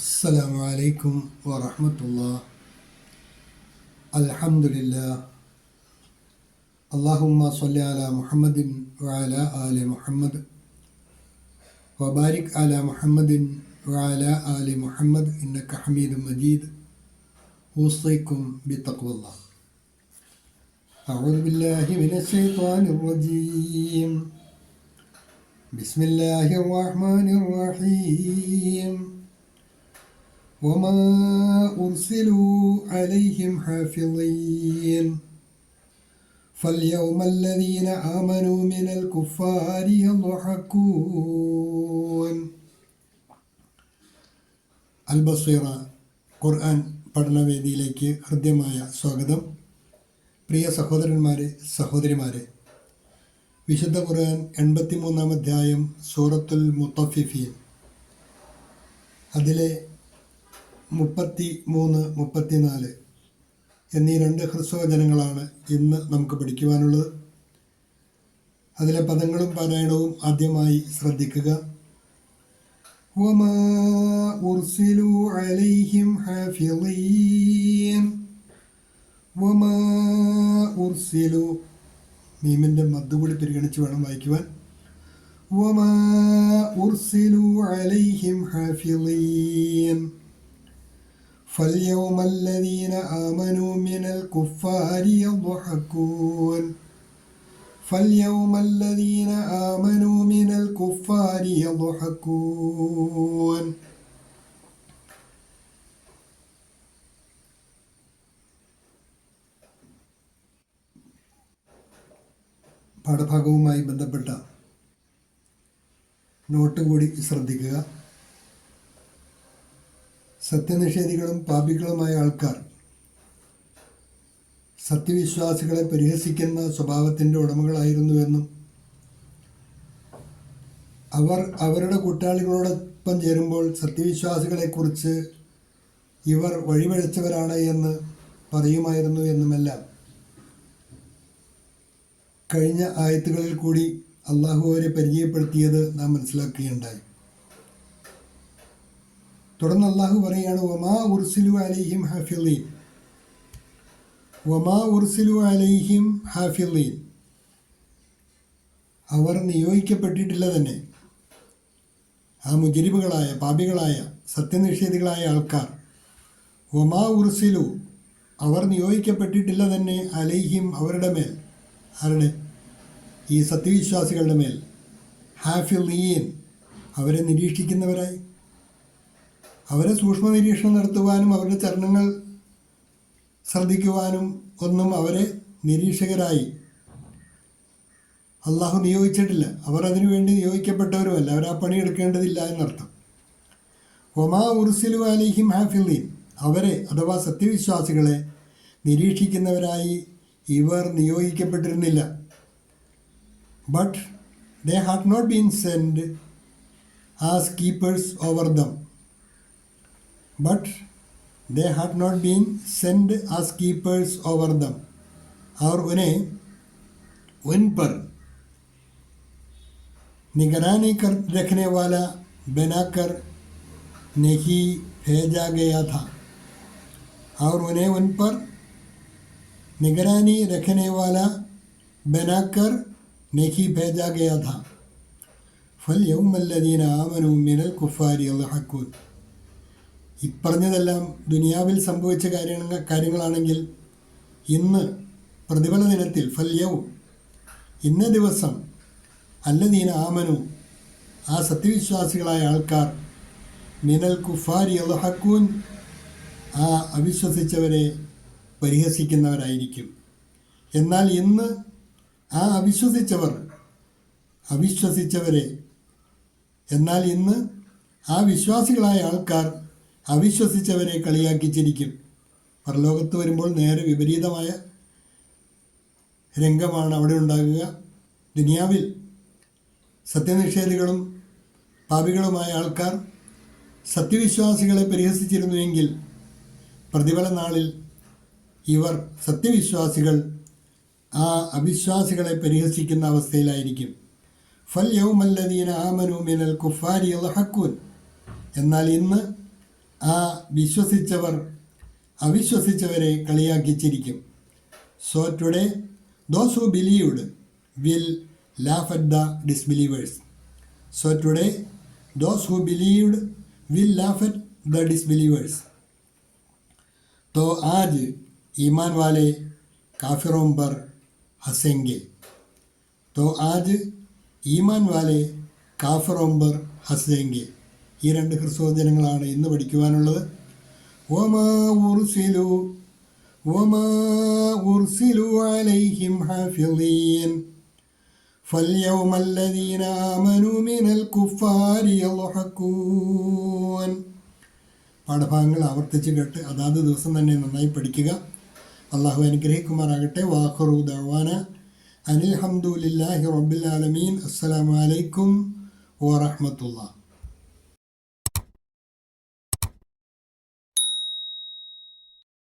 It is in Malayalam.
السلام عليكم ورحمة الله. الحمد لله. اللهم صل على محمد وعلى آل محمد وبارك على محمد وعلى آل محمد إنك حميد مجيد. أوصيكم بتقوى الله. أعوذ بالله من الشيطان الرجيم. بسم الله الرحمن الرحيم. وما أرسلوا عليهم حافظين فاليوم الذين آمنوا من الكفار يضحكون. അൽബസീറ ഖുർആൻ പഠനവേദിയിലേക്ക് ഹൃദ്യമായ സ്വാഗതം. പ്രിയ സഹോദരന്മാരെ, സഹോദരിമാരെ, വിശുദ്ധ ഖുർആൻ 83-ാം അധ്യായം സൂറത്തുൽ മുത്തഫിഫീൻ, അതിലെ 33-34 എന്നീ 2 ഹ്രസ്വവചനങ്ങളാണ് ഇന്ന് നമുക്ക് പഠിക്കുവാനുള്ളത്. അതിലെ പദങ്ങളും പാരായണവും ആദ്യമായി ശ്രദ്ധിക്കുക. വമാ ഉർസിലു അലൈഹിം ഹാഫിളീൻ. വമാ ഉർസിലു, മീമിൻ്റെ മദ്ദ് കൂടി പരിഗണിച്ച് വേണം വായിക്കുവാൻ. വമാ ഉർസിലു അലൈഹിം ഹാഫിളീൻ فاليوم الذين آمنوا من الكفار يضحكون. فاليوم الذين آمنوا من الكفار يضحكون. പാഠഭാഗവുമായി ബന്ധപ്പെട്ട നോട്ട് കൂടി ശ്രദ്ധിക്കുക. സത്യനിഷേധികളും പാപികളുമായ ആൾക്കാർ സത്യവിശ്വാസികളെ പരിഹസിക്കുന്ന സ്വഭാവത്തിൻ്റെ ഉടമകളായിരുന്നുവെന്നും അവർ അവരുടെ കൂട്ടാളികളോടൊപ്പം ചേരുമ്പോൾ സത്യവിശ്വാസികളെക്കുറിച്ച് ഇവർ വഴിവഴച്ചവരാണ് എന്ന് പറയുമായിരുന്നു എന്നുമെല്ലാം കഴിഞ്ഞ ആയത്തുകളിൽ കൂടി അള്ളാഹു അവരെ പരിചയപ്പെടുത്തിയത് നാം മനസ്സിലാക്കുകയുണ്ടായി. തുടർന്ന് അള്ളാഹു പറയാണ്, വമാ ഉർസിലു അലൈഹിം ഹാഫിളീൻ. വമാ ഉർസിലു അലൈഹിം ഹാഫിളീൻ, അവർ നിയോഗിക്കപ്പെട്ടിട്ടില്ല തന്നെ. ആ മുജരിബുകളായ, പാപികളായ, സത്യനിഷേധികളായ ആൾക്കാർ, വമാ ഉർസിലു, അവർ നിയോഗിക്കപ്പെട്ടിട്ടില്ല തന്നെ, അലൈഹിം, അവരുടെ മേൽ. ആരുടെ? ഈ സത്യവിശ്വാസികളുടെ മേൽ. ഹാഫിളീൻ, അവരെ നിരീക്ഷിക്കുന്നവരായി, അവരെ സൂക്ഷ്മ നിരീക്ഷണം നടത്തുവാനും അവരുടെ ചലനങ്ങൾ ശ്രദ്ധിക്കുവാനും ഒന്നും അവരെ നിരീക്ഷകരായി അള്ളാഹു നിയോഗിച്ചിട്ടില്ല. അവർ അതിനു വേണ്ടി നിയോഗിക്കപ്പെട്ടവരുമല്ല. അവർ ആ പണി എടുക്കേണ്ടതില്ല എന്നർത്ഥം. വമാ ഉർസിലു അലൈഹിം ഹാഫിളീൻ, അവരെ അഥവാ സത്യവിശ്വാസികളെ നിരീക്ഷിക്കുന്നവരായി ഇവർ നിയോഗിക്കപ്പെട്ടിരുന്നില്ല. But they had not been send as keepers over them. But they had not been sent as keepers over them. और उन्हें उन पर निगरानी कर रखने वाला बनाकर नहीं भेजा गया था. और उन्हें उन पर निगरानी रखने वाला बनाकर नहीं भेजा गया था. فاليوم الذين آمنوا من الكفار يضحكون. ഇപ്പറഞ്ഞതെല്ലാം ദുനിയാവിൽ സംഭവിച്ച കാര്യങ്ങളാണെങ്കിൽ ഇന്ന് പ്രതിഫല ദിനത്തിൽ, ഫല്യവും, ഇന്ന ദിവസം, അല്ലദീന ആമനു, ആ സത്യവിശ്വാസികളായ ആൾക്കാർ, മിനൽ കുഫാരി യദ്ഹക്കൂൻ, ആ അവിശ്വസിച്ചവരെ പരിഹസിക്കുന്നവരായിരിക്കും. എന്നാൽ ഇന്ന് ആ വിശ്വാസികളായ ആൾക്കാർ അവിശ്വസിച്ചവരെ കളിയാക്കിച്ചിരിക്കും. പരലോകത്ത് വരുമ്പോൾ നേരെ വിപരീതമായ രംഗമാണ് അവിടെ ഉണ്ടാകുക. ദുനിയാവിൽ സത്യനിഷേധികളും പാപികളുമായ ആൾക്കാർ സത്യവിശ്വാസികളെ പരിഹസിച്ചിരുന്നുവെങ്കിൽ പ്രതിഫല നാളിൽ ഇവർ സത്യവിശ്വാസികൾ ആ അവിശ്വാസികളെ പരിഹസിക്കുന്ന അവസ്ഥയിലായിരിക്കും. ഫൽ യൗമല്ലദീന ആമനു മിനൽ കുഫാരി യദ്ഹക്കൂൻ. എന്നാൽ ഇന്ന് ആ വിശ്വസിച്ചവർ അവിശ്വസിച്ചവരെ കളിയാക്കി ചിരിക്കും. So today those who believed will laugh at the disbelievers. So today those who believed will laugh at the disbelievers. तो आज ईमान वाले काफिरों पर हंसेंगे. तो आज ഈമാൻ വാലെ കാഫിറോംബർ ഹസ്സെങ്കെ. ഈ രണ്ട് ഹ്രസ്വവചനങ്ങളാണ് ഇന്ന് പഠിക്കുവാനുള്ളത്. വമാ ഉർസിലു അലൈഹിം ഹാഫിളീൻ ഫൽയൗമ അല്ലദീന ആമനൂ മിനൽ കുഫാരി യദ്ഹഖൂൻ. പാഠഭാഗങ്ങൾ ആവർത്തിച്ച് കേട്ട് അതാത് ദിവസം തന്നെ നന്നായി പഠിക്കുക. അള്ളാഹു അനുഗ്രഹിക്കുമാറാകട്ടെ. വാഖിറു ദഅ്വാന അനിൽ ഹംദുലില്ലാഹി റബ്ബിൽ ആലമീൻ. അസ്സലാമു അലൈക്കും വറഹ്മത്തുള്ളാഹി.